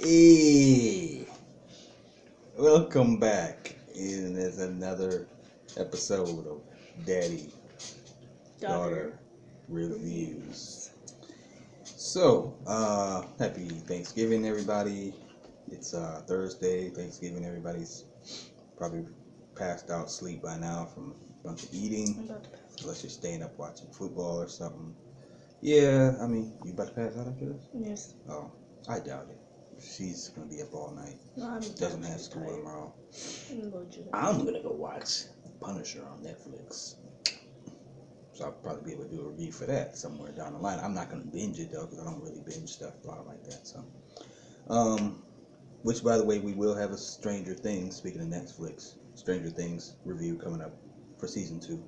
Hey, welcome back. And there's another episode of Daddy Daughter Reviews. So, happy Thanksgiving, everybody. It's Thursday, Thanksgiving. Everybody's probably passed out sleep by now from a bunch of eating, unless you're staying up watching football or something. Yeah, I mean, you about to pass out after this? Yes. Oh, I doubt it. She's gonna be up all night. No, Doesn't have school tomorrow. I'm gonna go watch Punisher on Netflix. So I'll probably be able to do a review for that somewhere down the line. I'm not gonna binge it though, because I don't really binge stuff a lot like that. So, which by the way, we will have a Stranger Things. Speaking of Netflix, Stranger Things review coming up for season 2.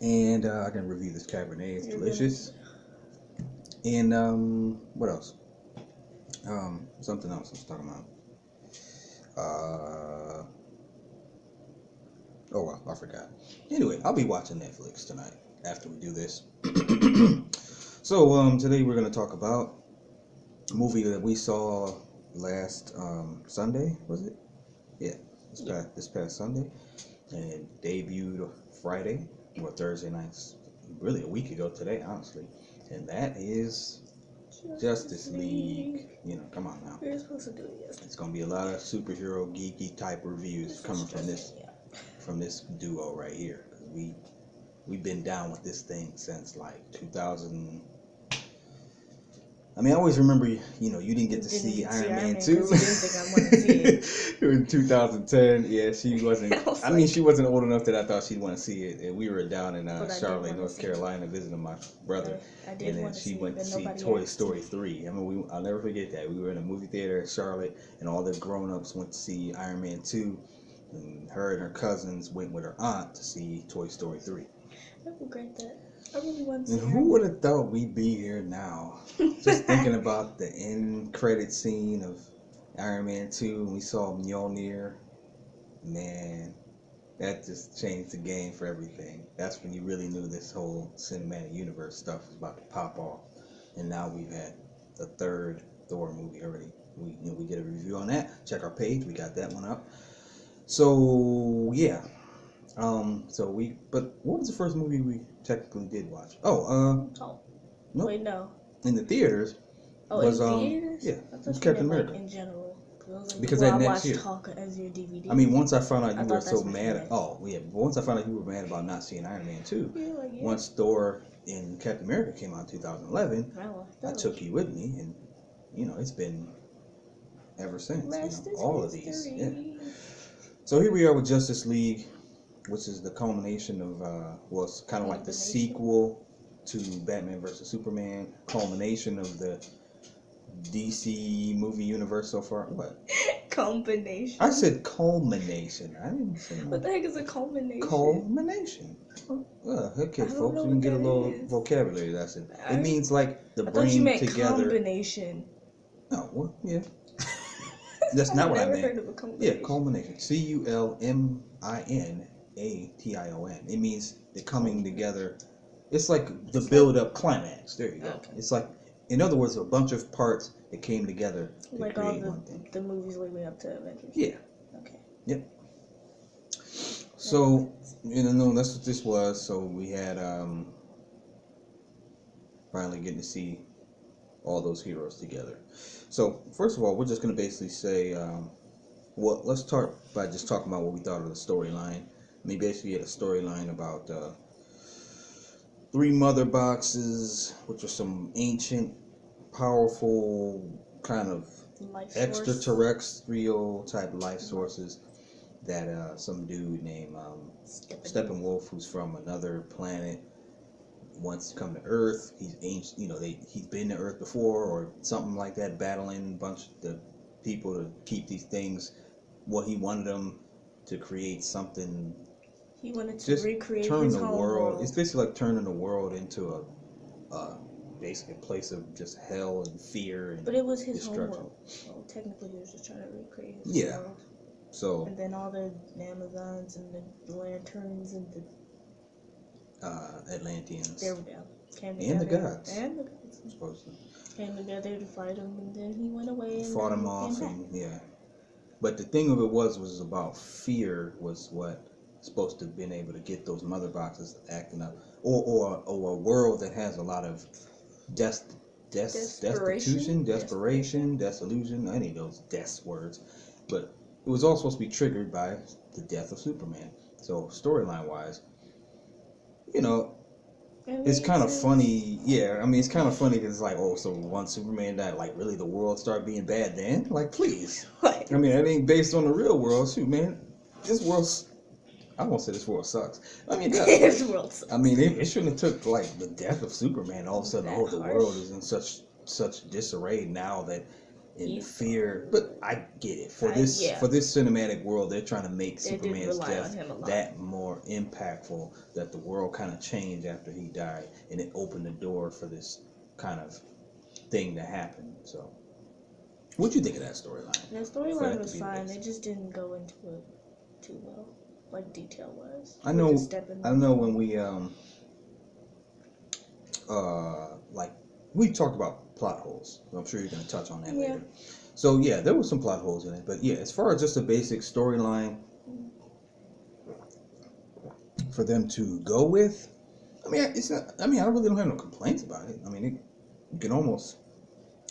And I can review this Cabernet. It's delicious. And what else? Something else I was talking about. Oh well, I forgot. Anyway, I'll be watching Netflix tonight after we do this. So today we're gonna talk about a movie that we saw last Sunday. Was it? Yeah, this past Sunday, and it debuted Friday or Thursday nights. Really, a week ago today, honestly. And that is Justice League. You know, come on now. We were supposed to do it yesterday. It's gonna be a lot of superhero geeky type reviews coming from this duo right here. Cause we've been down with this thing since like 2000. I mean, I always remember, you didn't get to see Iron Man 2. You didn't think I wanted to see it. In 2010, yeah, she wasn't. I mean, she wasn't old enough that I thought she'd want to see it. And we were down in Charlotte, North Carolina, visiting my brother, and then she went to see Toy Story 3. I mean, I'll never forget that. We were in a movie theater in Charlotte, and all the grown-ups went to see Iron Man 2, and her and her cousins went with her aunt to see Toy Story 3. I regret that. I really want to see And who would have thought we'd be here now? Just thinking about the end credit scene of Iron Man 2, and we saw Mjolnir. Man, that just changed the game for everything. That's when you really knew this whole cinematic universe stuff was about to pop off. And now we've had the third Thor movie already. We did a review on that. Check our page. We got that one up. So yeah. But what was the first movie we technically did watch? No. Wait, no. In the theaters. Oh, was, in theaters? Yeah, it was Captain America. In general. Because that next year. Talk as your DVD. I mean, once I found out you were so mad. Once I found out you were mad about not seeing Iron Man 2. Once Thor and Captain America came out in 2011, I took you with me, and it's been ever since. All of these. Yeah. So here we are with Justice League, which is the culmination of, it's kind of like the sequel to Batman vs. Superman, culmination of the DC movie universe so far. What? Culmination. I said culmination. I didn't say what the heck is a culmination? Culmination. Okay, folks, you can get a little vocabulary lesson. It means like the bringing together. Combination. Oh, well, yeah. That's not what I meant. Heard of a culmination. Yeah, culmination. Culmination. It means the coming together. It's like the build-up climax. There you go. Okay. It's like, in other words, a bunch of parts that came together to like create all one thing. The movies leading up to Avengers. Yeah. Okay. Yep. So, that's what this was. So we had finally getting to see all those heroes together. So first of all, we're just going to basically say, let's start by just talking about what we thought of the storyline. We basically had a storyline about 3 mother boxes, which are some ancient, powerful, kind of extraterrestrial type life sources that some dude named Steppenwolf, who's from another planet, wants to come to Earth. He's ancient, he's been to Earth before or something like that, battling a bunch of the people to keep these things. Well, he wanted them to create something. He wanted to recreate turn his the home world. It's basically like turning the world into basically a place of just hell and fear and But it was his destruction. home world. Well, technically, he was just trying to recreate his world. So. And then all the Amazons and the lanterns and the Atlanteans. They were down. And the gods. And the gods. Supposed to. Came together to fight him, and then he went away and fought him off, and yeah. But the thing of it was about fear was what supposed to have been able to get those mother boxes acting up, or a world that has a lot of destitution, desperation, disillusion, any of those death words. But it was all supposed to be triggered by the death of Superman. So storyline wise, you know, it's kind of funny. Yeah, I mean, it's kind of funny because it's like, oh, so once Superman died, like, really the world started being bad then? Like, please. What? I mean, that ain't based on the real world. Shoot, man, this world's... I won't say this world sucks. I mean, this world sucks. I mean, it shouldn't have took like the death of Superman. All of a sudden, oh, the world is in such disarray now that in fear. But I get it for this cinematic world, they're trying to make Superman's death that more impactful. That the world kind of changed after he died, and it opened the door for this kind of thing to happen. So, what'd you think of that storyline? That storyline was fine. They just didn't go into it too well. Like detail wise. I know when we like we talked about plot holes. I'm sure you're gonna touch on that later. So yeah, there was some plot holes in it, but yeah, as far as just a basic storyline for them to go with, I mean, it's not. I mean, I really don't have no complaints about it. I mean, you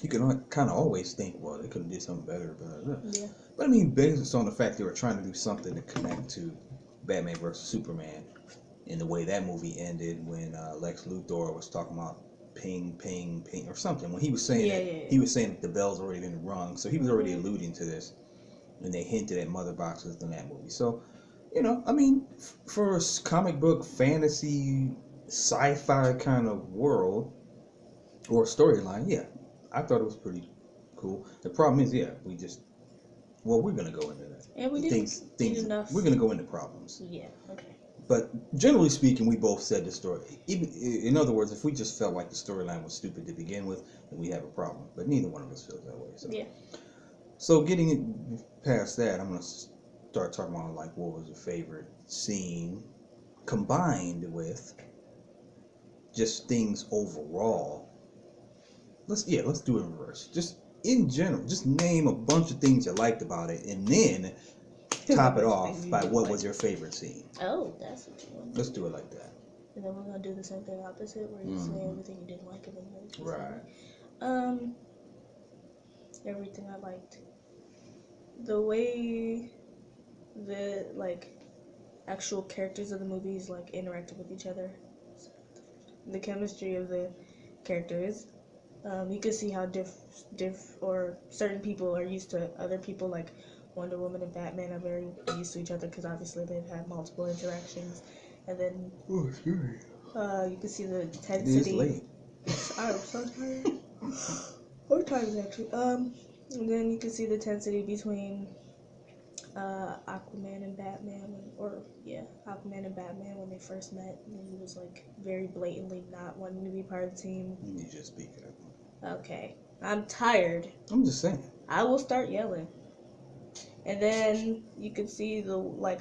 can kind of always think, well, they could have did something better, but I mean, based on the fact they were trying to do something to connect to Batman vs Superman, in the way that movie ended when Lex Luthor was talking about ping, ping, ping, or something. When he was saying he was saying that the bell's already been rung, so he was already alluding to this, and they hinted at mother boxes in that movie. So, you know, I mean, for a comic book, fantasy, sci-fi kind of world or storyline, yeah, I thought it was pretty cool. The problem is, we're gonna go into that. And we didn't do enough. We're gonna go into problems. Yeah. Okay. But generally speaking, we both said the story. Even in other words, if we just felt like the storyline was stupid to begin with, then we have a problem. But neither one of us feels that way. So. Yeah. So getting it past that, I'm gonna start talking about like what was your favorite scene, combined with just things overall. Let's do it in reverse. Just in general, just name a bunch of things you liked about it, and then top it off by what was your favorite scene. Oh, that's what you want. Let's do it like that. And then we're gonna do the same thing opposite, where you say everything you didn't like and then right. Everything I liked. The way the actual characters of the movies interacted with each other. The chemistry of the characters. You can see how or certain people are used to other people, like Wonder Woman and Batman are very used to each other because obviously they've had multiple interactions. And then you can see the intensity. It's late. I'm so tired. 4 times actually. And then you can see the intensity between Aquaman and Batman, Aquaman and Batman when they first met. And he was very blatantly not wanting to be part of the team. You just speak it up. Okay, I'm tired. I'm just saying. I will start yelling. And then you can see the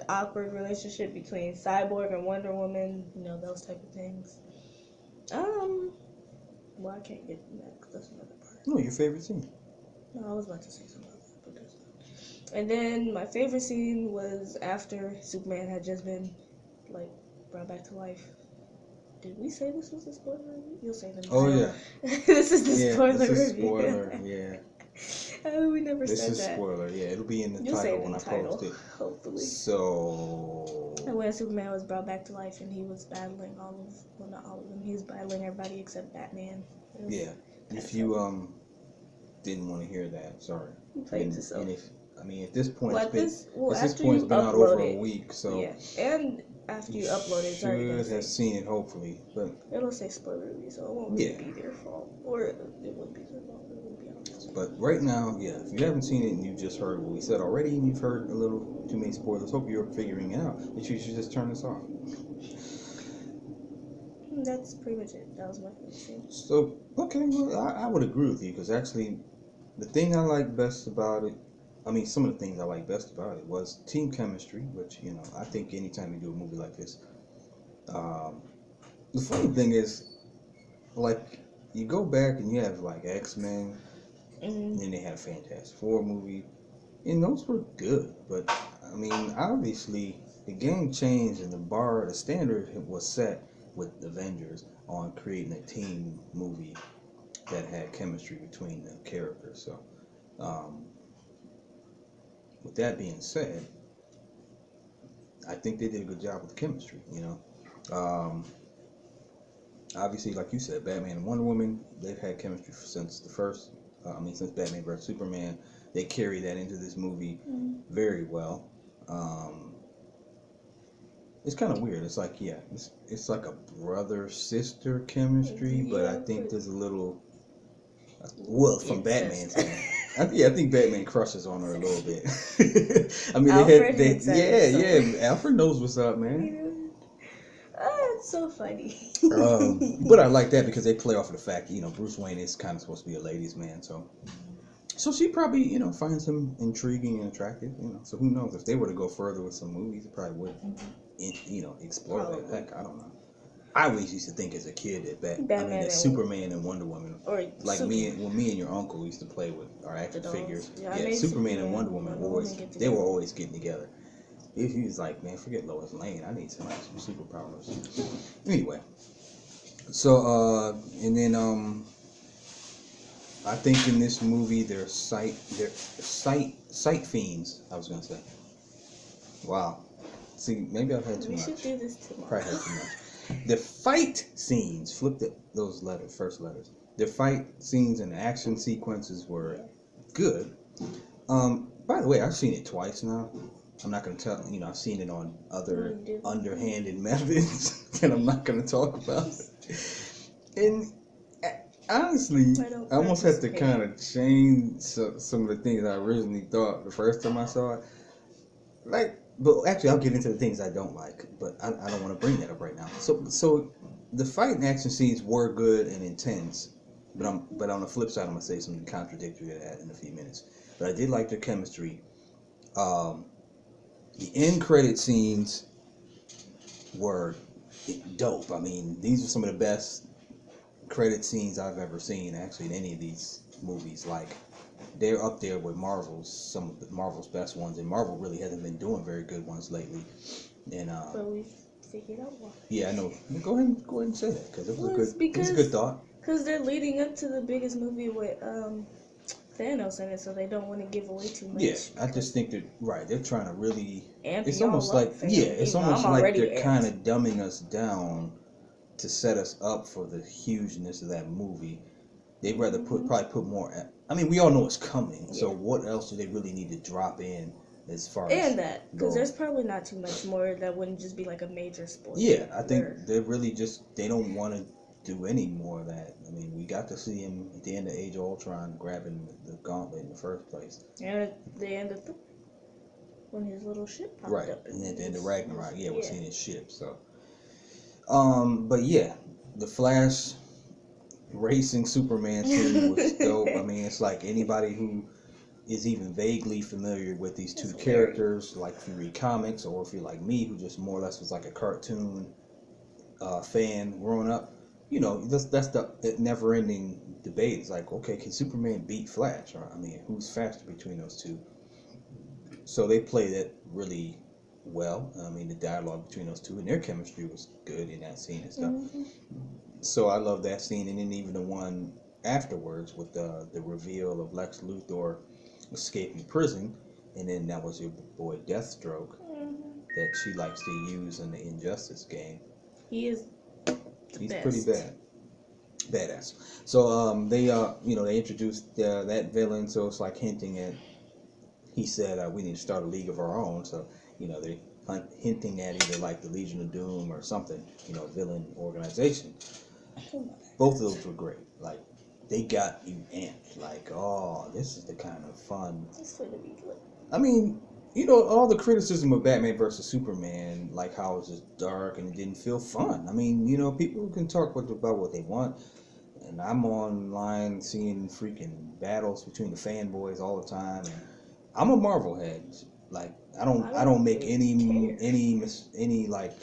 awkward relationship between Cyborg and Wonder Woman, those type of things. Well, I can't get into that because that's another part. No, your favorite scene. No, I was about to say something about that, but that's not. And then my favorite scene was after Superman had just been brought back to life. Did we say this was a spoiler review? You'll say the Oh yeah. This is the spoiler review. This is spoiler, yeah. We never said that. This is spoiler, yeah. It'll be in the title when I post it. Hopefully. So. And when Superman was brought back to life and he was battling not all of them. He was battling everybody except Batman. Yeah. If you didn't want to hear that, sorry. You played yourself. And at this point, it's been out over a week, so. Yeah. And after you upload it, it's already should have seen it, hopefully, but it'll say spoiler review, so it won't really be their fault, or it would be their fault. It wouldn't be our fault. But right now, if you haven't seen it and you just heard what we said already, and you've heard a little too many spoilers, hope you're figuring it out. That you should just turn this off. That's pretty much it. That was my favorite scene. So well, I would agree with you because actually, the thing I like best about it. Some of the things I like best about it was team chemistry, which, I think anytime you do a movie like this, the funny thing is, like, you go back and you have like X-Men, and then they had a Fantastic Four movie, and those were good. But I mean, obviously, the game changed, and the standard was set with Avengers on creating a team movie that had chemistry between the characters. So, um, with that being said, I think they did a good job with the chemistry. Um, obviously, like you said, Batman and Wonder Woman, they've had chemistry since the first. Since Batman vs Superman, they carry that into this movie very well. Um, it's kind of weird. It's like, yeah, it's like a brother sister chemistry, but I think there's a little. Well, from Batman's end. I think Batman crushes on her a little bit. I mean, Alfred knows what's up, man. It's so funny. But I like that because they play off of the fact, Bruce Wayne is kind of supposed to be a ladies' man, so she probably, finds him intriguing and attractive, So who knows if they were to go further with some movies, it probably would, explore that. Heck, I don't know. I always used to think as a kid that Superman and Wonder Woman, like me and your uncle used to play with our action figures. Yeah, Superman and Wonder Woman they were always getting together. He was like, man, forget Lois Lane. I need some superpowers. Anyway, so and then I think in this movie they're sight fiends. I was gonna say. Wow. See, maybe I've had too much. We should do this tomorrow. Probably had too much. The fight scenes, flip those first letters. The fight scenes and the action sequences were good. By the way, I've seen it twice now. I'm not going to tell, I've seen it on other underhanded methods that I'm not going to talk about. And honestly, I almost have to kind of change some of the things I originally thought the first time I saw it. But actually, I'll get into the things I don't like, but I don't want to bring that up right now. So the fight and action scenes were good and intense, but on the flip side, I'm gonna say something contradictory to that in a few minutes. But I did like their chemistry. The end credit scenes were dope. I mean, these are some of the best credit scenes I've ever seen, actually, in any of these movies. Like, they're up there with some of Marvel's best ones, and Marvel really hasn't been doing very good ones lately. And but we figured out why. Yeah, I know. Go ahead and say that because it was a good thought. Because they're leading up to the biggest movie with Thanos in it, so they don't want to give away too much. Yeah, I just think that they're trying to really. It's almost like they're kind of dumbing us down to set us up for the hugeness of that movie. They'd rather probably put more. I mean, we all know it's coming. Yeah. So what else do they really need to drop in as far as that? Because there's probably not too much more that wouldn't just be like a major spoiler. Yeah, I think they're really they don't want to do any more of that. I mean, we got to see him at the end of Age of Ultron grabbing the gauntlet in the first place. And at the end of when his little ship popped up. And at the end of Ragnarok, we're seeing his ship. So, but yeah, the Flash racing Superman scene was dope. I mean, it's like anybody who is even vaguely familiar with these two characters, like if you read comics or if you're like me, who just more or less was like a cartoon fan growing up, that's the never-ending debate. It's like, okay, can Superman beat Flash? Or, I mean, who's faster between those two? So they played it really well. I mean, the dialogue between those two and their chemistry was good in that scene and stuff. Mm-hmm. So I love that scene, and then even the one afterwards with the reveal of Lex Luthor escaping prison, and then that was your boy Deathstroke that she likes to use in the Injustice game. He's best. Pretty badass. So they introduced that villain, so it's like hinting at. He said we need to start a league of our own, so they hinting at either like the Legion of Doom or something, villain organization. Both of those were great. Like, they got you amped. Like, oh, this is the kind of fun. This would be good. I mean, all the criticism of Batman versus Superman, like how it was just dark and it didn't feel fun. I mean, people can talk about what they want, and I'm online seeing freaking battles between the fanboys all the time. And I'm a Marvel head. Like, I don't make any like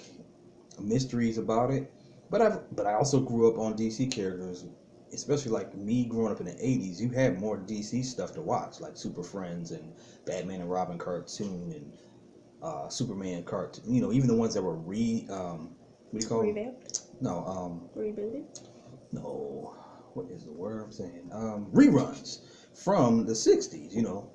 mysteries about it. But I also grew up on DC characters, especially like me growing up in the '80s. You had more DC stuff to watch, like Super Friends and Batman and Robin cartoon and Superman cartoon. You know, even the ones that were what do you call them? Revamped? No, Rebooted? no. What is the word I'm saying? Reruns from the '60s. You know,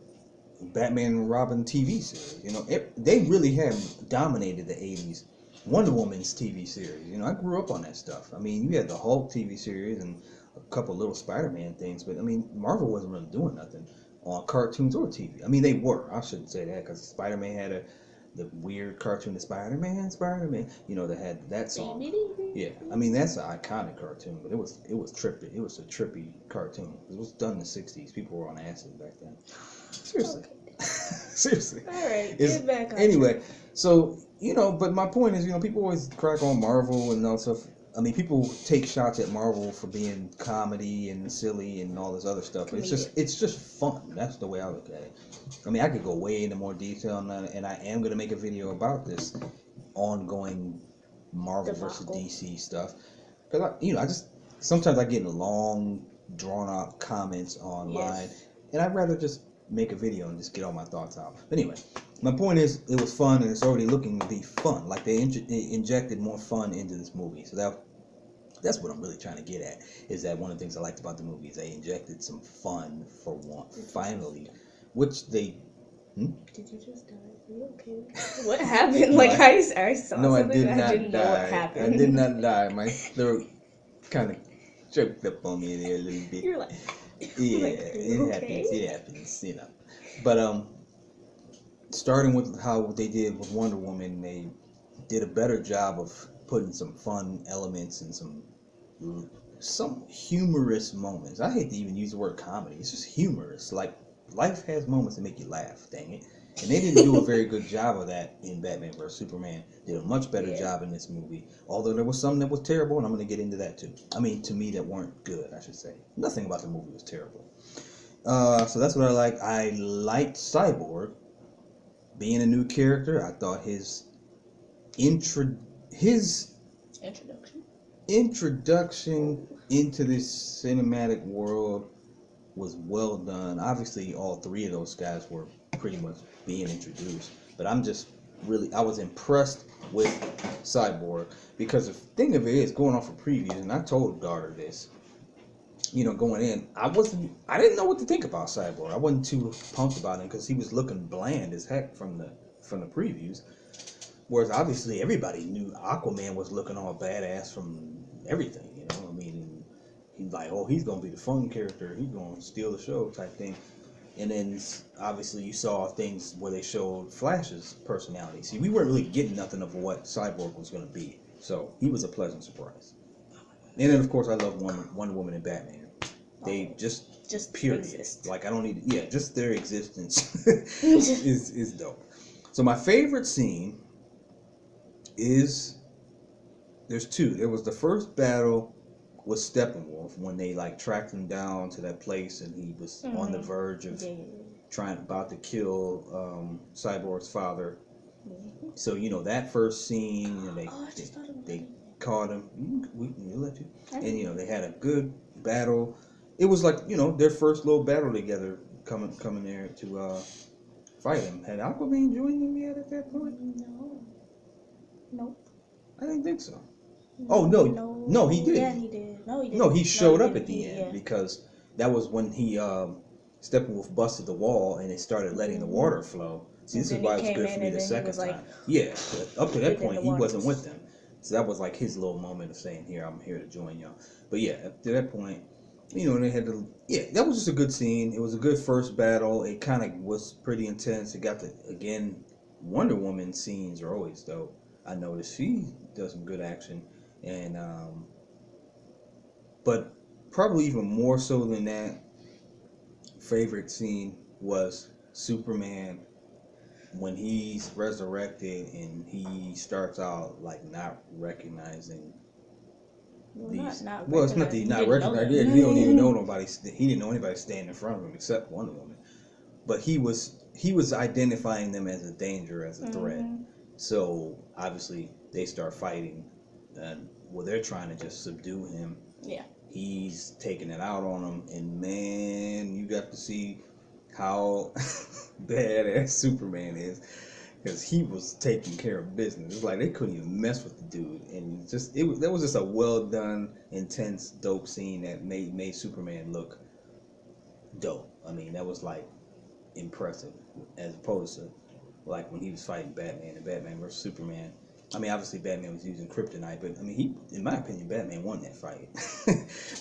Batman and Robin TV series. You know, they really have dominated the '80s. Wonder Woman's TV series. You know, I grew up on that stuff. I mean, you had the Hulk TV series and a couple little Spider-Man things, but I mean, Marvel wasn't really doing nothing on cartoons or TV. I mean, they were. I shouldn't say that because Spider-Man had the weird cartoon, the Spider-Man. You know, that had that song. Yeah, I mean that's an iconic cartoon, but it was trippy. It was a trippy cartoon. It was done in the '60s. People were on acid back then. Seriously. Okay. Seriously. All right, get back on Anyway, track. so, you know, but my point is, you know, people always crack on Marvel and all stuff. I mean, people take shots at Marvel for being comedy and silly and all this other stuff. But it's just fun. That's the way I look at it. I mean, I could go way into more detail on that, and I am going to make a video about this ongoing Marvel versus DC stuff. Because, I just, sometimes I get long, drawn out comments online, and I'd rather just make a video and just get all my thoughts out. But anyway, my point is, it was fun, and it's already looking to be fun. Like, they injected more fun into this movie. So that's what I'm really trying to get at, is that one of the things I liked about the movie is they injected some fun for once, finally, which they... Did you just die? Are you okay? What happened? Like, I saw something, I didn't know what happened. I did not die. My throat kind of choked up on me there a little bit. You're like... Yeah, it happens, you know. But starting with how they did with Wonder Woman, they did a better job of putting some fun elements and some humorous moments. I hate to even use the word comedy. It's just humorous. Like, life has moments that make you laugh, dang it. And they didn't do a very good job of that in Batman vs. Superman. Did a much better job in this movie. Although there was some that was terrible, and I'm going to get into that too. I mean, to me, that weren't good, I should say. Nothing about the movie was terrible. So that's what I like. I liked Cyborg being a new character. I thought his introduction into this cinematic world was well done. Obviously, all three of those guys were pretty much being introduced, but I was impressed with Cyborg, because the thing of it is, going off of previews, and I told daughter this, you know, going in, I didn't know what to think about Cyborg. I wasn't too pumped about him because he was looking bland as heck from the previews. Whereas obviously everybody knew Aquaman was looking all badass from everything, you know. I mean, he's like, oh, he's gonna be the fun character. He's gonna steal the show type thing. And then obviously you saw things where they showed Flash's personality. See, we weren't really getting nothing of what Cyborg was gonna be, so he was a pleasant surprise. And then of course I love Wonder Woman and Batman. They just period. Exist. Like, I don't need just their existence is dope. So my favorite scene is, there's two. There was the first battle with Steppenwolf, when they like tracked him down to that place and he was on the verge of about to kill Cyborg's father. So, you know, that first scene, and they caught him. We'll let you. And, you know, they had a good battle. It was like, you know, their first little battle together, coming there to fight him. Had Aquaman joined him yet at that point? No. Nope. I didn't think so. Oh, no, he did. Yeah, he did. No, he didn't. No, he showed up at the end, because that was when he Steppenwolf busted the wall and it started letting the water flow. See, this is why it was good for me the second time. Yeah, up to that point, he wasn't with them. So that was like his little moment of saying, here, I'm here to join y'all. But yeah, up to that point, you know, they had to, that was just a good scene. It was a good first battle. It kind of was pretty intense. It got again, Wonder Woman scenes are always dope. I noticed she does some good action. And, but probably even more so than that, favorite scene was Superman when he's resurrected and he starts out like not recognizing these. Well, it's not that he's not recognizing. He don't even know nobody. He didn't know anybody standing in front of him except Wonder Woman. But he was identifying them as a danger, as a threat. So obviously they start fighting, and well, they're trying to just subdue him. Yeah. He's taking it out on them, and man, you got to see how badass Superman is, because he was taking care of business. It's like they couldn't even mess with the dude, and that was just a well done, intense, dope scene that made Superman look dope. I mean, that was like impressive, as opposed to like when he was fighting Batman and Batman versus Superman. I mean, obviously Batman was using kryptonite, but I mean, in my opinion, Batman won that fight.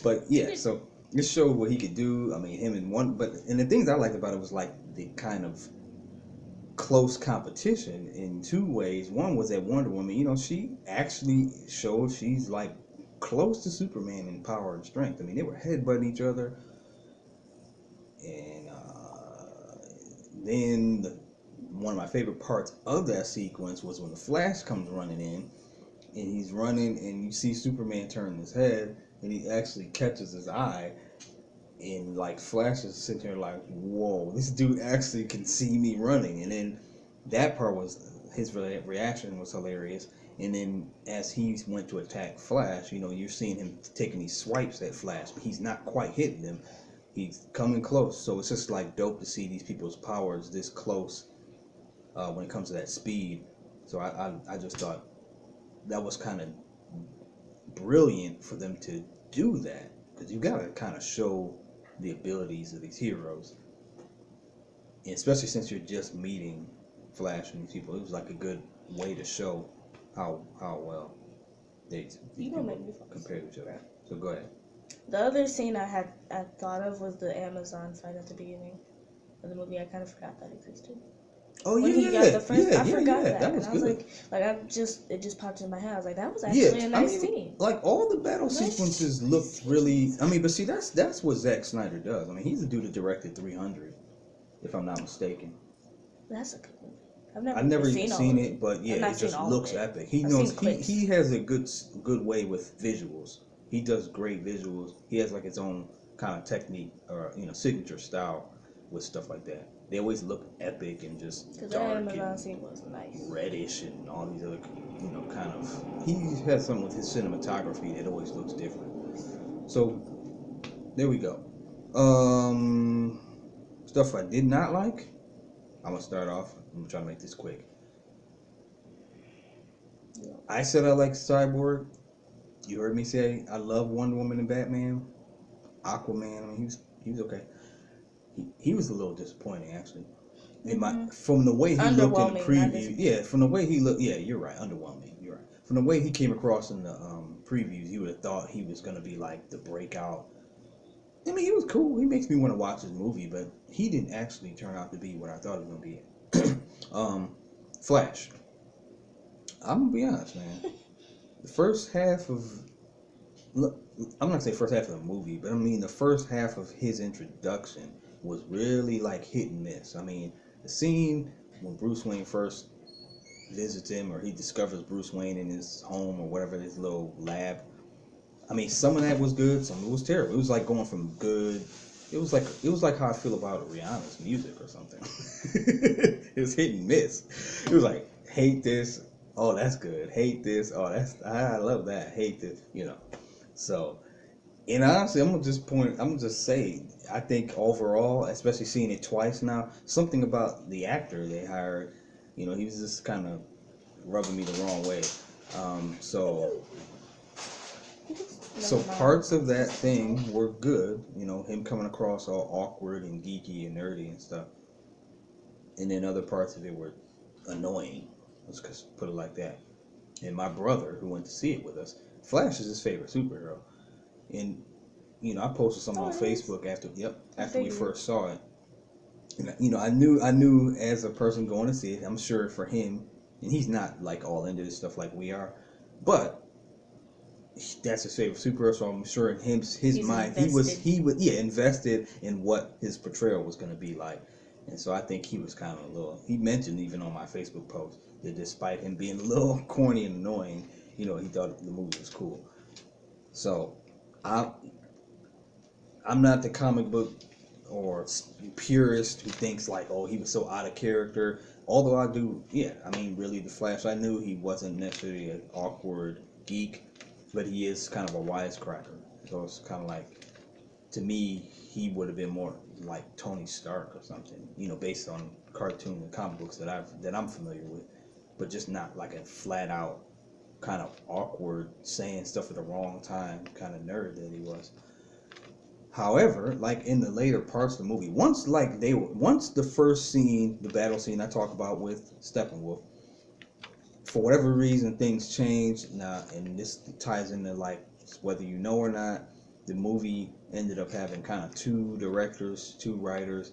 But yeah, so it showed what he could do. I mean, him and the things I liked about it was like the kind of close competition in two ways. One was that Wonder Woman, she actually showed she's like close to Superman in power and strength. I mean, they were headbutting each other, and then one of my favorite parts of that sequence was when the Flash comes running in, and he's running, and you see Superman turn his head, and he actually catches his eye, and like Flash is sitting there like, whoa, this dude actually can see me running. And then that part was, his reaction was hilarious. And then as he went to attack Flash, you're seeing him taking these swipes at Flash, but he's not quite hitting him. He's coming close. So it's just like dope to see these people's powers this close when it comes to that speed. So I just thought that was kind of brilliant for them to do that, because you got to kind of show the abilities of these heroes, and especially since you're just meeting Flash and these people. It was like a good way to show how well they compare to each other. So go ahead. The other scene I thought of was the Amazon fight at the beginning of the movie. I kind of forgot that existed. Oh, when he got the first, I forgot that. That was and I was good. it just popped in my head. I was like, that was actually a nice scene. Like all the battle sequences looked really. I mean, but see, that's what Zack Snyder does. I mean, he's the dude that directed 300, if I'm not mistaken. That's a good movie. I've never even seen it, but yeah, it just looks epic. He knows he has a good way with visuals. He does great visuals. He has like his own kind of technique or signature style with stuff like that. They always look epic and just dark and scene was nice. Reddish and all these other, kind of. He has something with his cinematography that always looks different. So there we go. Stuff I did not like. I'm gonna start off. I'm gonna try to make this quick. Yeah. I said I like Cyborg. You heard me say I love Wonder Woman and Batman. Aquaman. I mean, he was okay. He was a little disappointing, actually. From the way he looked in the preview, from the way he looked, you're right, underwhelming. You're right. From the way he came across in the previews, you would have thought he was gonna be like the breakout. I mean, he was cool. He makes me want to watch his movie, but he didn't actually turn out to be what I thought he was gonna be. Flash. I'm gonna be honest, man. The first half of, I'm not gonna say first half of the movie, but I mean the first half of his introduction was really like hit and miss. I mean, the scene when Bruce Wayne first visits him, or he discovers Bruce Wayne in his home or whatever, his little lab. I mean, some of that was good, some of it was terrible. It was like going from good. It was like how I feel about Rihanna's music or something. It was hit and miss. It was like, hate this, oh that's good. Hate this, oh I love that. Hate this, So, and honestly, I'm gonna just say, I think overall, especially seeing it twice now, something about the actor they hired, he was just kind of rubbing me the wrong way. So parts of that thing were good, him coming across all awkward and geeky and nerdy and stuff. And then other parts of it were annoying. Let's just put it like that. And my brother, who went to see it with us, Flash is his favorite superhero. And, I posted something on Facebook after we first saw it. And, I knew as a person going to see it, I'm sure for him, and he's not like all into this stuff like we are, but that's his favorite superhero, so I'm sure in his mind invested in what his portrayal was going to be like. And so I think he was kind of he mentioned even on my Facebook post that despite him being a little corny and annoying, he thought the movie was cool. So I'm not the comic book or purist who thinks like, oh, he was so out of character. Although really the Flash, I knew he wasn't necessarily an awkward geek. but he is kind of a wisecracker. So it's kind of like, to me, he would have been more like Tony Stark or something, based on cartoon and comic books that I'm familiar with, but just not like a flat out kind of awkward saying stuff at the wrong time kind of nerd that he was. However, like in the later parts of the movie, once the first scene, the battle scene I talk about with Steppenwolf, for whatever reason things changed. Now, and this ties into like whether you know or not, the movie ended up having kind of two directors, two writers.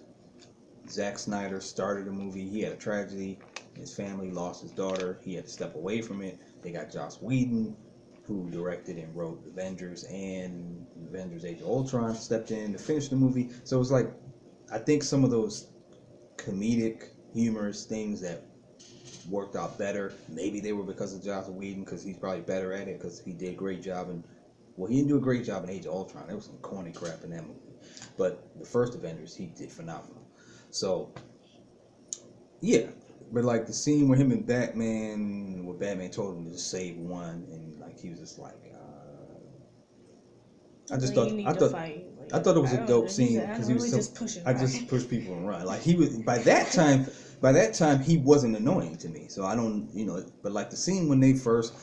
Zack Snyder started the movie. He had a tragedy. His family lost his daughter. He had to step away from it. They got Joss Whedon, who directed and wrote Avengers and Avengers Age of Ultron, stepped in to finish the movie. So it was like, I think some of those comedic, humorous things that worked out better, maybe they were because of Joss Whedon, because he's probably better at it, because he did a great job in, well, he didn't do a great job in Age of Ultron. There was some corny crap in that movie. But the first Avengers, he did phenomenal. So, yeah. But like the scene where him and Batman, where Batman told him to just save one, and like he was just like, I thought it was a dope scene because he was I just push people and run. Like he was by that time he wasn't annoying to me. So I don't, but like the scene when he first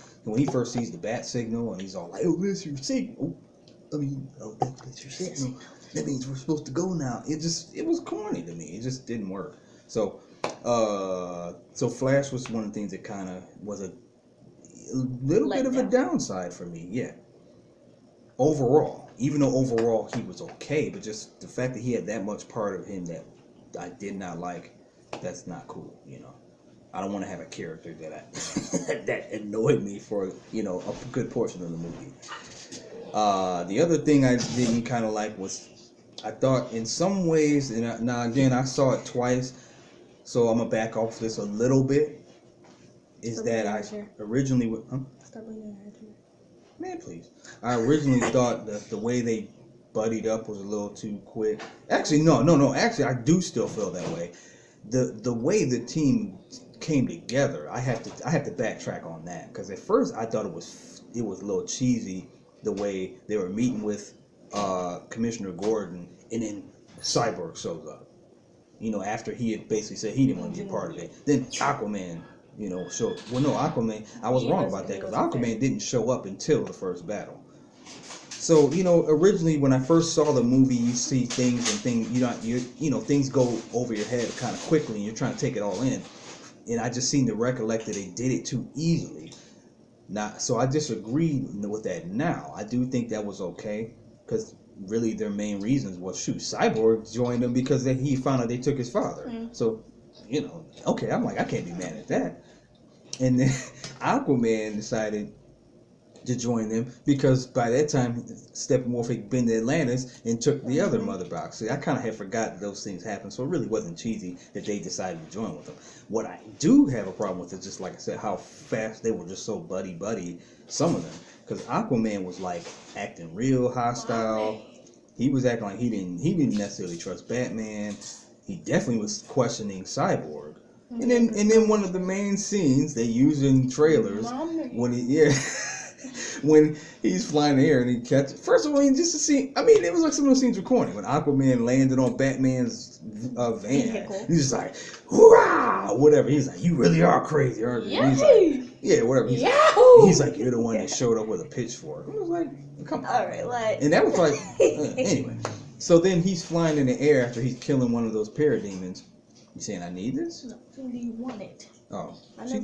sees the bat signal and he's all like, "Oh, that's your signal." That's your signal. That means we're supposed to go now. It was corny to me. It just didn't work. So Flash was one of the things that kind of was a little bit of a downside for me. Yeah. Overall, even though overall he was okay, but just the fact that he had that much part of him that I did not like, that's not cool. I don't want to have a character that that annoyed me for a good portion of the movie. The other thing I didn't kind of like was, I thought in some ways, and now again I saw it twice, so I'm gonna back off this a little bit. Is that I originally would. Stop leaning your head here. Man, please. I originally thought that the way they buddied up was a little too quick. Actually, no. Actually, I do still feel that way. The way the team came together, I have to backtrack on that, because at first I thought it was a little cheesy the way they were meeting with Commissioner Gordon, and then Cyborg shows up. After he had basically said he didn't want to be a part of it. Then Aquaman. Aquaman, I was wrong about that, because Aquaman didn't show up until the first battle. So, originally when I first saw the movie, you see things things go over your head kind of quickly and you're trying to take it all in. And I just seem to recollect that they did it too easily. So I disagree with that now. I do think that was okay, because really their main reasons was, Cyborg joined them because he found out they took his father. Mm. So, okay, I'm like, I can't be mad at that. And then Aquaman decided to join them because by that time Steppenwolf had been to Atlantis and took the other mother box. See, I kind of had forgotten those things happened, so it really wasn't cheesy that they decided to join with them. What I do have a problem with is, just like I said, how fast they were just so buddy, some of them. Because Aquaman was like acting real hostile. He was acting like he didn't necessarily trust Batman. He definitely was questioning Cyborg. And then one of the main scenes they use in trailers when he's flying in the air and he catches. First of all, just to see, it was like some of those scenes were corny. When Aquaman landed on Batman's van, he's just like, "Hurrah!" Whatever. He's like, "You really are crazy, aren't you?" He's like, "Yeah, whatever." He's like, "You're the one that showed up with a pitchfork." I was like, "Come on." All right, like, and that was like, anyway. So then he's flying in the air after he's killing one of those parademons. You saying I need this? No, do you want it? Oh,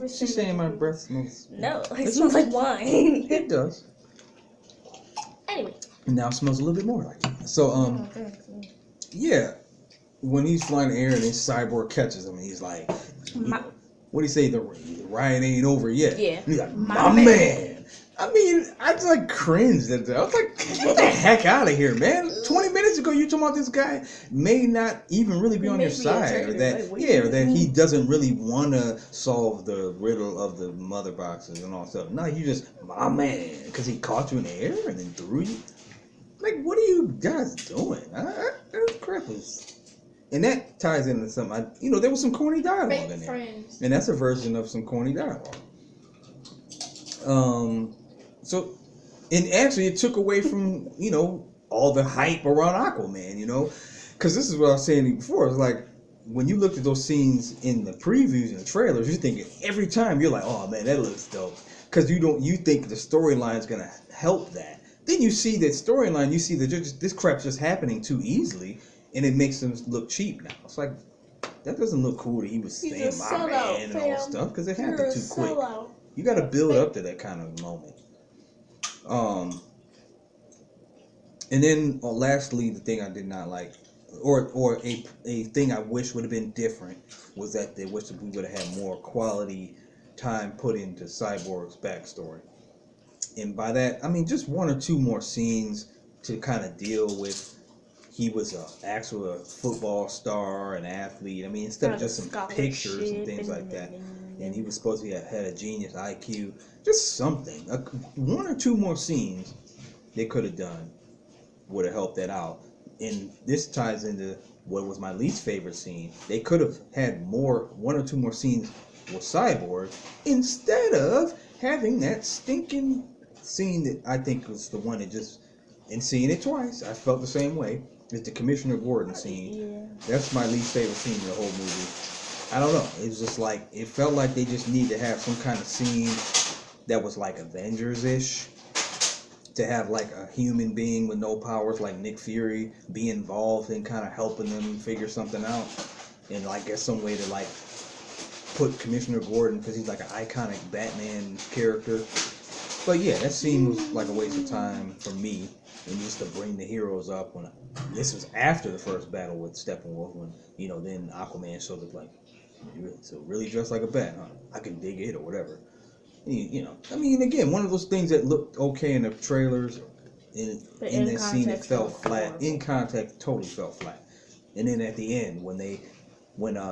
she's saying my breath smells. No, it smells like wine. It does. Anyway. And now it smells a little bit more like it. So, yeah. When he's flying in the air and then Cyborg catches him and he's like, what do you say? The riot ain't over yet. Yeah. And he's like, my man. I just like cringed at that. I was like, get the heck out of here, man. 20 minutes ago, you talking about this guy may not even really be on your side. Or that he doesn't really want to solve the riddle of the mother boxes and all stuff. No, you just, my man. Because he caught you in the air and then threw you. Like, what are you guys doing? That crap was... And that ties into some... there was some corny dialogue in there. And that's a version of some corny dialogue. So, And actually, it took away from, all the hype around Aquaman, Because this is what I was saying before. It's like, when you looked at those scenes in the previews and the trailers, you're thinking every time, you're like, oh man, that looks dope. Because you think the storyline is going to help that. Then you see that storyline, you see that this crap's just happening too easily, and it makes them look cheap now. It's like, that doesn't look cool that he was saying my man and all stuff, because it happened too quick. You got to build up to that kind of moment. And then lastly, the thing I did not like, or a thing I wish would have been different, was that they wish that we would have had more quality time put into Cyborg's backstory. And by that, I mean just one or two more scenes to kind of deal with. He was an actual football star, an athlete. I mean, instead of just some pictures and things like that. And he was supposed to had a genius IQ. Just something. One or two more scenes they could have done would have helped that out. And this ties into what was my least favorite scene. They could have had one or two more scenes with Cyborg instead of having that stinking scene that I think was the one that just, and seeing it twice, I felt the same way. It's the Commissioner Gordon scene. Yeah. That's my least favorite scene in the whole movie. I don't know. It was just like, it felt like they just need to have some kind of scene that was like Avengers-ish. To have like a human being with no powers like Nick Fury be involved in kind of helping them figure something out. And like get some way to like put Commissioner Gordon, because he's like an iconic Batman character. But yeah, that scene was like a waste of time for me. And just to bring the heroes up when this was after the first battle with Steppenwolf, when then Aquaman showed up like, so really dressed like a bat, huh? I can dig it or whatever. I mean, again, one of those things that looked okay in the trailers, in that scene, it fell flat. In context, totally fell flat. And then at the end, when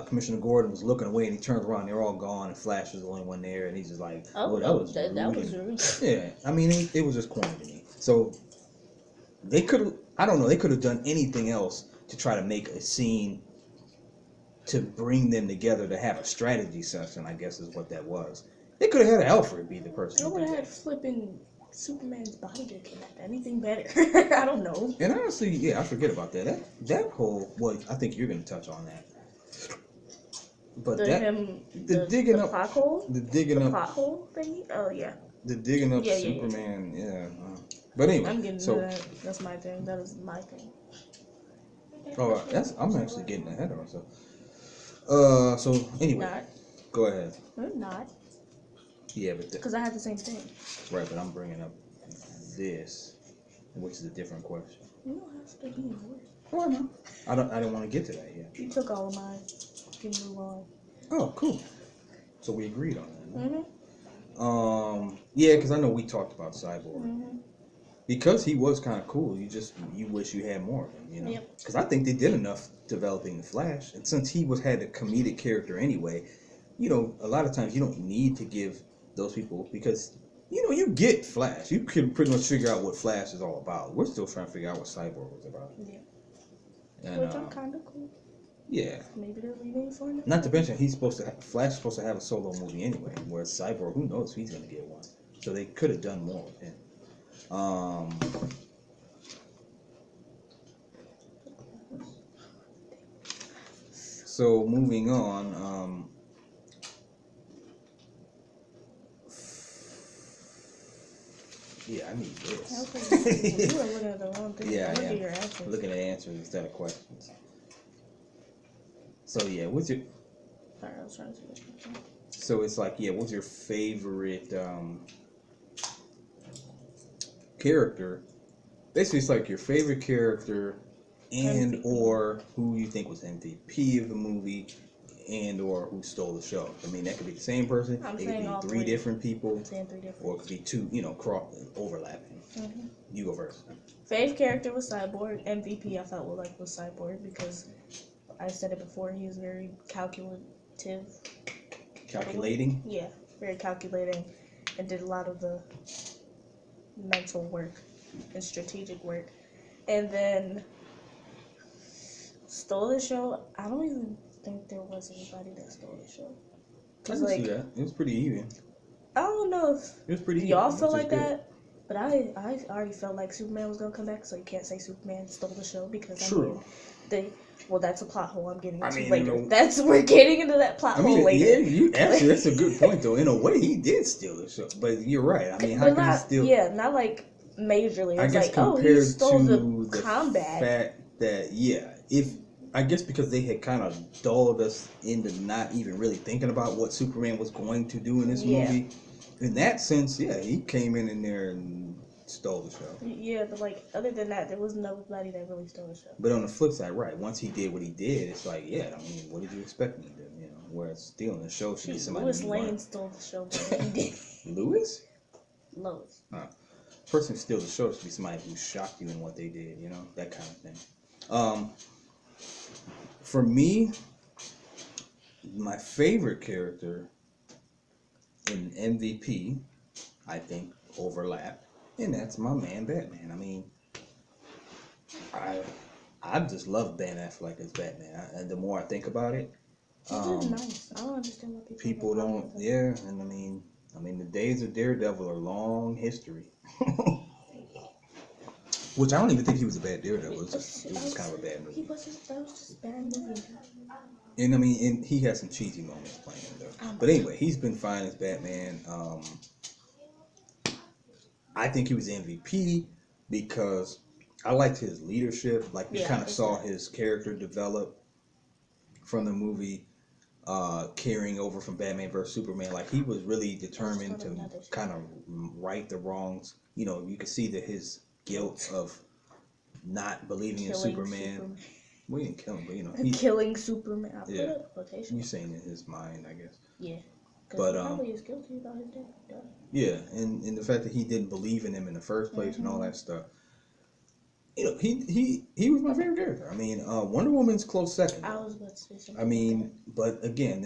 Commissioner Gordon was looking away and he turns around, they're all gone, and Flash was the only one there, and he's just like, "Oh, that was rude." Yeah, I mean, it was just corny to me. So they could have done anything else to try to make a scene to bring them together to have a strategy session, I guess is what that was. They could have had Alfred be the person. I would have had flipping Superman's body to connect. Anything better? I don't know. And honestly, yeah, I forget about that. That whole, well, I think you're going to touch on that. But the digging up plot hole? The digging up plot hole thingy? Oh, yeah. The digging up Superman, yeah. But anyway. I'm getting to that. That's my thing. That is my thing. Oh, I'm actually getting ahead of myself. So anyway. Go ahead. I'm not. Yeah, but because I had the same thing. Right, but I'm bringing up this, which is a different question. You don't have to be in order. Oh, I know. I don't want to get to that yet. You took all of mine. You can move on. Oh, cool. So we agreed on that. Mm-hmm. Yeah, because I know we talked about Cyborg. Mm-hmm. Because he was kind of cool. You wish you had more of him, Yep. Because I think they did enough developing the Flash, and since he had a comedic character anyway, a lot of times you don't need to give those people, because you get Flash. You can pretty much figure out what Flash is all about. We're still trying to figure out what Cyborg was about. Yeah. And, which I'm kind of cool. Yeah. Maybe they're leaving for it. Not to mention Flash is supposed to have a solo movie anyway, whereas Cyborg, who knows if he's gonna get one. So they could have done more with him. So moving on, yeah, I need this. You were looking at the wrong thing. Yeah, I am. Looking at answers instead of questions. So yeah, what's your? Sorry, I was trying to see what you're saying. So it's like, yeah, what's your favorite character? Basically, it's like your favorite character, and MVP. Or who you think was MVP of the movie, and or who stole the show. I mean, that could be the same person. It could be three different people. I'm saying 3 different. Or it could be 2, overlapping. Mm-hmm. You go first. Fave character was Cyborg. MVP I felt was Cyborg, because I said it before, he was very calculative. Calculating? Yeah, very calculating, and did a lot of the mental work and strategic work. And then stole the show. I don't even think there was anybody that stole the show. I can see that. It was pretty even. I don't know if it was pretty y'all even, feel like that, But I already felt like Superman was gonna come back, so you can't say Superman stole the show because True. Well, that's a plot hole I'm getting into later. We're getting into that plot hole later. Yeah, actually, that's a good point though. In a way, he did steal the show, but you're right. I mean, how can he steal? Yeah, not like majorly. It's like, compared he stole to the combat. Fact that I guess because they had kind of dulled us into not even really thinking about what Superman was going to do in this movie. In that sense, yeah, he came in there and stole the show. Yeah, but like other than that, there was nobody that really stole the show. But on the flip side, right, once he did what he did, it's like, yeah, I mean, what did you expect me to do? You know, whereas stealing the show should be somebody. Lois Lane stole the show, but he did. Lois? Lois. Person who steals the show should be somebody who shocked you in what they did, you know, that kind of thing. For me, my favorite character in MVP, I think, overlapped, and that's my man Batman. I mean, I just love Ben Affleck as Batman, and the more I think about it, he's nice. I don't understand why people don't. Yeah, and I mean, the days of Daredevil are long history. Which I don't even think he was a bad Daredevil. It was kind of a bad movie. That was just a bad movie. And I mean, and he has some cheesy moments playing though. But anyway, he's been fine as Batman. I think he was MVP because I liked his leadership. Like, we kind of saw his character develop from the movie, carrying over from Batman vs Superman. Like, he was really determined to kind of right the wrongs. You know, you could see that his guilt of not believing in Superman. We didn't kill him, but you know, killing Superman. You're saying in his mind, I guess. Yeah. But he probably is guilty about his death. Yeah, and the fact that he didn't believe in him in the first place and all that stuff. You know, he was my favorite character. I mean, Wonder Woman's close second. I was about to say something. I mean, but again,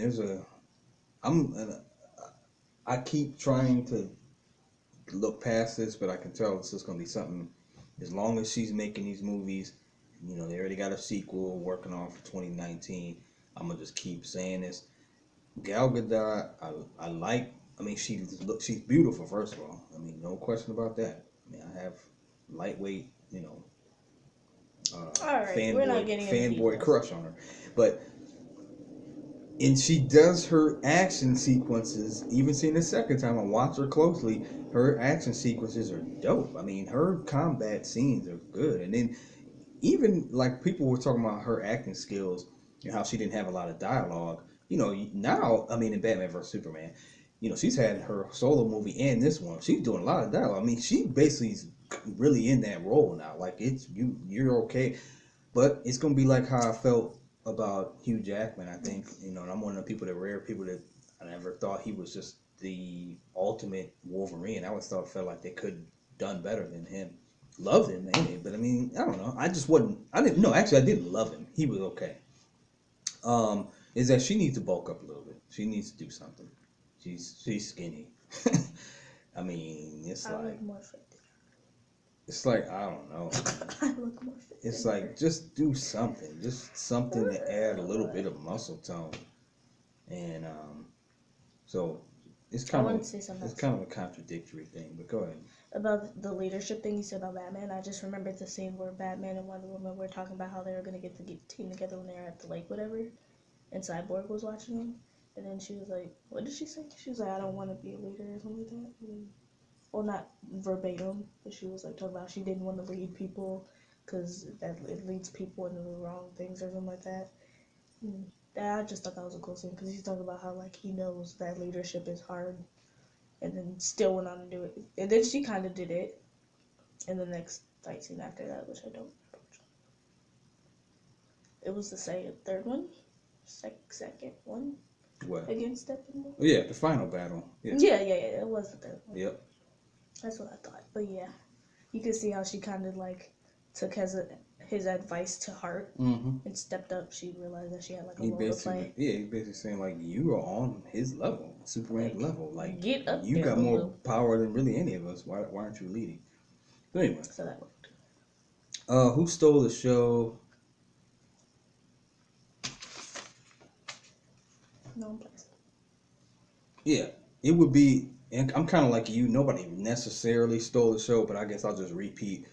I keep trying to look past this, but I can tell this is going to be something. As long as she's making these movies, you know, they already got a sequel working on for 2019. I'm gonna just keep saying this. Gal Gadot, I like. I mean, she's beautiful. First of all, I mean, no question about that. I mean, I have lightweight, you know, fanboy crush on her, and she does her action sequences. Even seeing the second time, I watch her closely. Her action sequences are dope. I mean, her combat scenes are good. And then even like people were talking about her acting skills and how she didn't have a lot of dialogue. You know, now, I mean, in Batman vs Superman, you know, she's had her solo movie and this one. She's doing a lot of dialogue. I mean, she basically is really in that role now. Like, you're okay. But it's gonna be like how I felt about Hugh Jackman. I think, you know, and I'm one of the rare people that I never thought he was just the ultimate Wolverine. I always felt like they could have done better than him. Loved him, maybe, but I mean, I don't know. I didn't love him. He was okay. Is that she needs to bulk up a little bit. She needs to do something. She's skinny. I mean, it's like I don't know. I look more fit. It's like, just do something. Just something to add a little bit of muscle tone. And so it's kind of a contradictory thing, but go ahead. About the leadership thing you said about Batman, I just remembered the scene where Batman and Wonder Woman were talking about how they were going to get the team together when they were at the lake, whatever, and Cyborg was watching them, and then she was like, what did she say? She was like, I don't want to be a leader or something like that. Well, not verbatim, but she was like talking about she didn't want to lead people because it leads people into the wrong things or something like that. I just thought that was a cool scene because he's talking about how, like, he knows that leadership is hard, and then still went on to do it. And then she kind of did it in the next fight scene after that, which I don't remember. It was the third one? Second one? What? Against Steppenwolf? Oh, yeah, the final battle. Yeah, it was the third one. Yep. That's what I thought. But yeah, you could see how she kind of, like, took his advice to heart and stepped up. She realized that she had, like, a role to play. Yeah, he's basically saying, like, you are on his level, Superman's level. Like, get up you got more power than really any of us. Why aren't you leading? But anyway. So that worked. Who stole the show? No one plays. Yeah, it would be And I'm kind of like you. Nobody necessarily stole the show, but I guess I'll just repeat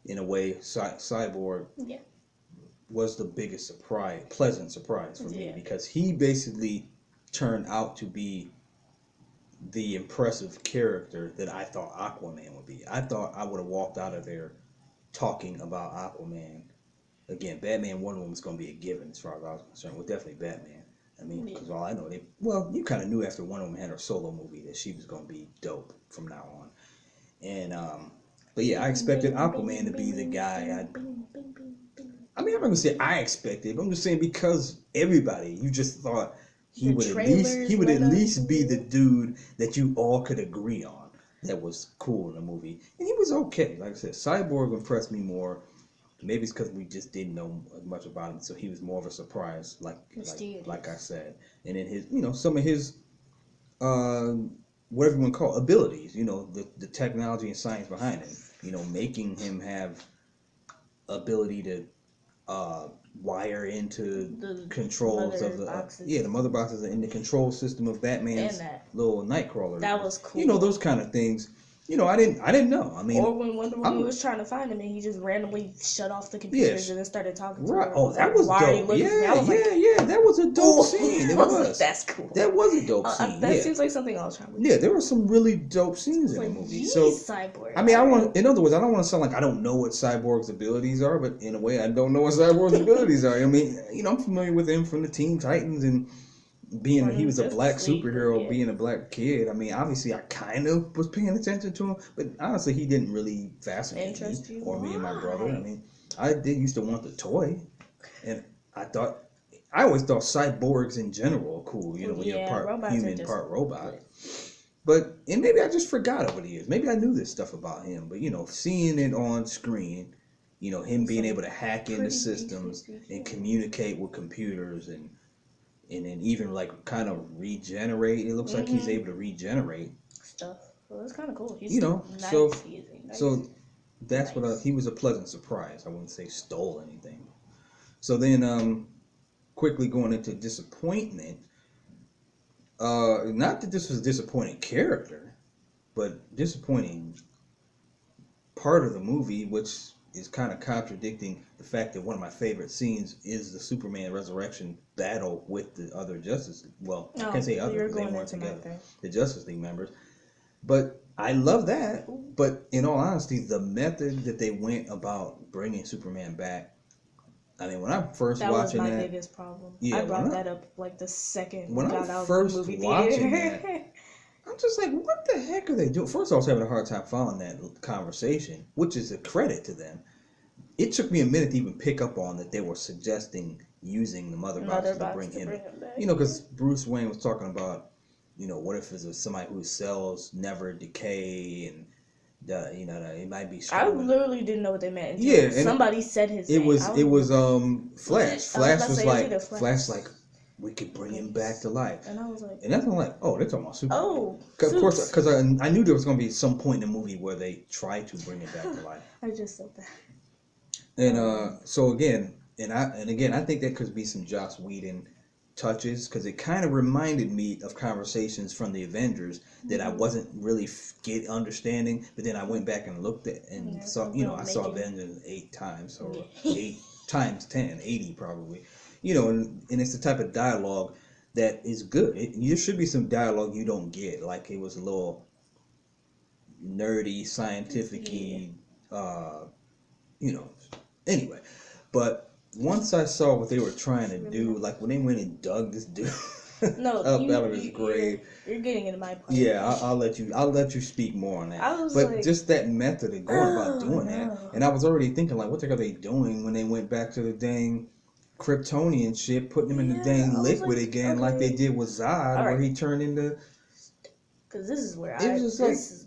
in a way. Cyborg was the biggest pleasant surprise for me because he basically turned out to be the impressive character that I thought Aquaman would be. I thought I would have walked out of there talking about Aquaman. Again, Batman Wonder Woman was going to be a given as far as I was concerned. Well, definitely Batman. I mean, because all I know, you kind of knew after Wonder Woman had her solo movie that she was going to be dope from now on. And, but yeah, I expected Aquaman to be the guy. I'm not going to say I expected, but I'm just saying because everybody, you just thought he would at least be the dude that you all could agree on that was cool in the movie. And he was okay. Like I said, Cyborg impressed me more. Maybe it's because we just didn't know much about him, so he was more of a surprise, like I said. And then his, some of his, whatever you want to call it, abilities, the technology and science behind him, making him have ability to wire into the controls of the mother boxes in the control system of Batman's little Nightcrawler. That was cool. Those kind of things. I didn't know. I mean, or when Wonder Woman was trying to find him and he just randomly shut off the computers and then started talking to her. Oh, that was dope. That was a dope scene. It was. That's cool. That was a dope scene. That seems like something I was trying to do. Yeah, there were some really dope scenes in the movie. So, Cyborg. I mean, in other words, I don't want to sound like I don't know what Cyborg's abilities are, but in a way, I don't know what Cyborg's abilities are. I mean, I'm familiar with him from the Teen Titans and he was a black superhero, being a black kid. I mean, obviously, I kind of was paying attention to him, but honestly, he didn't really fascinate me or me and my brother. I mean, I did used to want the toy, and I always thought cyborgs in general are cool. When you're part human, part robot. And maybe I just forgot over the years. Maybe I knew this stuff about him, but seeing it on screen, him being able to hack into systems and communicate with computers and then even like kind of regenerate. It looks like he's able to regenerate stuff. Well, that's kind of cool. He's so that's what he was a pleasant surprise. I wouldn't say stole anything. So then, quickly going into disappointment. Not that this was a disappointing character, but disappointing part of the movie, which is kind of contradicting the fact that one of my favorite scenes is the Superman resurrection battle with the other Justice League. Well, I can't say other because they weren't together. The Justice League members. But I love that. But in all honesty, the method that they went about bringing Superman back, I mean, when I first watching that... That was my biggest problem. Yeah, I brought that up like the second when I was first watching that, I'm just like, what the heck are they doing? First, I was having a hard time following that conversation, which is a credit to them. It took me a minute to even pick up on that they were suggesting using the mother box to bring him back. Because Bruce Wayne was talking about, what if it's somebody whose cells never decay and it might be strong. I literally didn't know what they meant. Yeah, somebody said his name. It was Flash. Flash like, we could bring him back to life. And I was like... And that's when I'm like, oh, they're talking about Superman. Oh, of course, because I knew there was going to be some point in the movie where they tried to bring it back to life. I just said that. And so again, I think that could be some Joss Whedon touches, because it kind of reminded me of conversations from the Avengers that I wasn't really understanding, but then I went back and looked at and saw, I saw Avengers 8 times, or 8 times 10, 80 probably. And it's the type of dialogue that is good. There should be some dialogue you don't get. Like, it was a little nerdy, scientific-y, Anyway, but once I saw what they were trying to do, like when they went and dug this dude up out of his grave. You're getting into my point. Yeah, I'll let you speak more on that. But just that method of going about doing that, and I was already thinking, like, what the heck are they doing when they went back to the dang Kryptonian shit, putting him in the dang liquid again, like they did with Zod, where he turned into... Because this is where I'm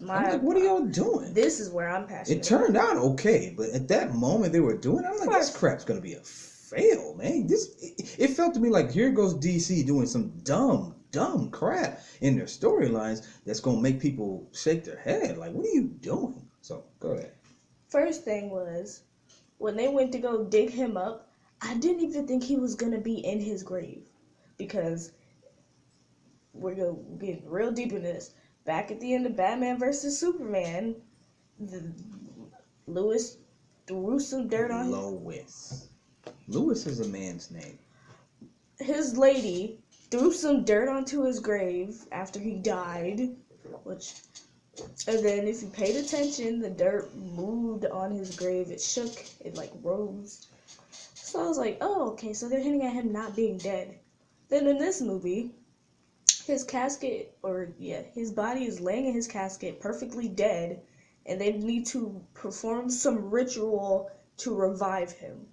like, what are y'all doing? This is where I'm passionate. It turned out okay, but at that moment they were doing it, I'm like, this crap's going to be a fail, man. It felt to me like here goes DC doing some dumb crap in their storylines that's going to make people shake their head. Like, what are you doing? So, go ahead. First thing was, when they went to go dig him up, I didn't even think he was going to be in his grave. Because... we're going to get real deep in this. back at the end of Batman versus Superman, Lewis threw some dirt on Lewis is a man's name. His lady threw some dirt onto his grave after he died, and then if you paid attention, the dirt moved on his grave. It shook, it like rose. So I was like, oh, okay, so they're hinting at him not being dead. Then in this movie, his body is laying in his casket perfectly dead, and they need to perform some ritual to revive him.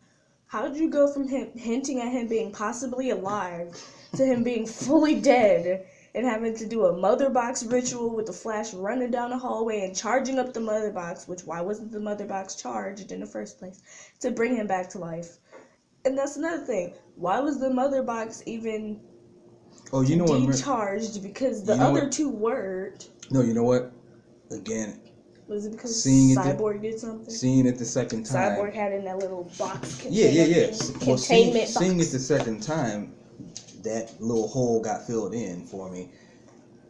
How did you go from him hinting at him being possibly alive to him being fully dead and having to do a mother box ritual with the Flash running down the hallway and charging up the mother box, which why wasn't the mother box charged in the first place, to bring him back to life? And that's another thing. Why was the mother box even decharged? Because the other two weren't. No, you know what? Again, was it because Cyborg did something? Seeing it the second time. Cyborg had in that little box. Yeah. Well, seeing it the second time, that little hole got filled in for me.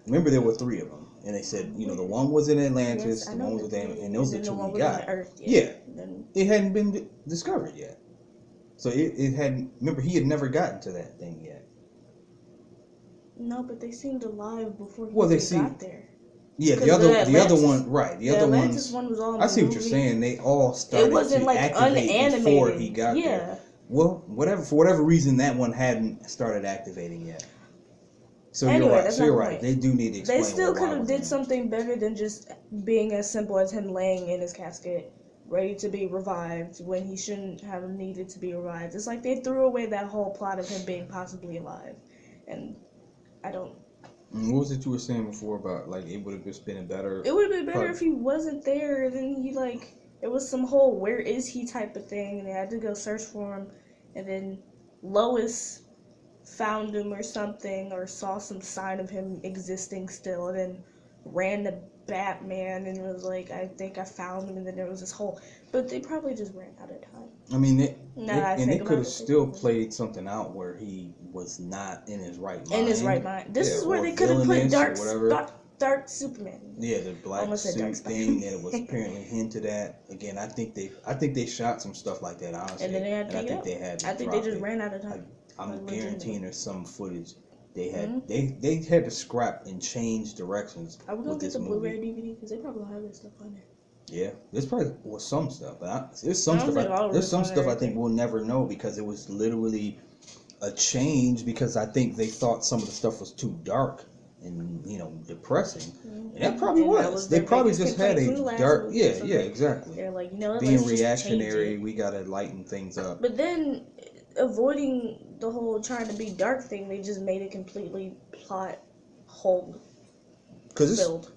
Remember, there were 3 of them, and they said, the one was in Atlantis, the one was with them, and those are 2 we got. Yeah, it hadn't been discovered yet. So it hadn't. Remember, he had never gotten to that thing yet. No, but they seemed alive before he got there. Yeah, the other one, right? The other Atlantis one was all. I see what you're saying. They all started. It wasn't to like activate unanimated before he got there. Well, for whatever reason, that one hadn't started activating yet. So anyway, you're right. They do need to explain. They still could have did something better than just being as simple as him laying in his casket, ready to be revived when he shouldn't have needed to be revived. It's like they threw away that whole plot of him being possibly alive, and I don't. What was it you were saying before about it would have just been better? It would have been better if he wasn't there. Then it was some whole where is he type of thing, and they had to go search for him, and then Lois found him or something, or saw some sign of him existing still, and then ran to Batman and was like, I think I found him, and then there was this whole. But they probably just ran out of time. I mean, they could have still played something out where he was not in his right mind. This is where they could have put Dark Superman. Yeah, the black suit thing that it was apparently hinted at. Again, I think they shot some stuff like that, honestly. And then they had to take it out. I think they just ran out of time. I'm guaranteeing there's some footage they had. They had to scrap and change directions. I would go get the Blu-ray DVD because they probably have this stuff on there. Yeah, there's probably some stuff, but there's some stuff I think we'll never know because it was literally a change because I think they thought some of the stuff was too dark and depressing. And that probably was. They probably just had a dark. Yeah, exactly. They're like, being reactionary, we gotta lighten things up. But then, avoiding the whole trying to be dark thing, they just made it completely plot hole filled.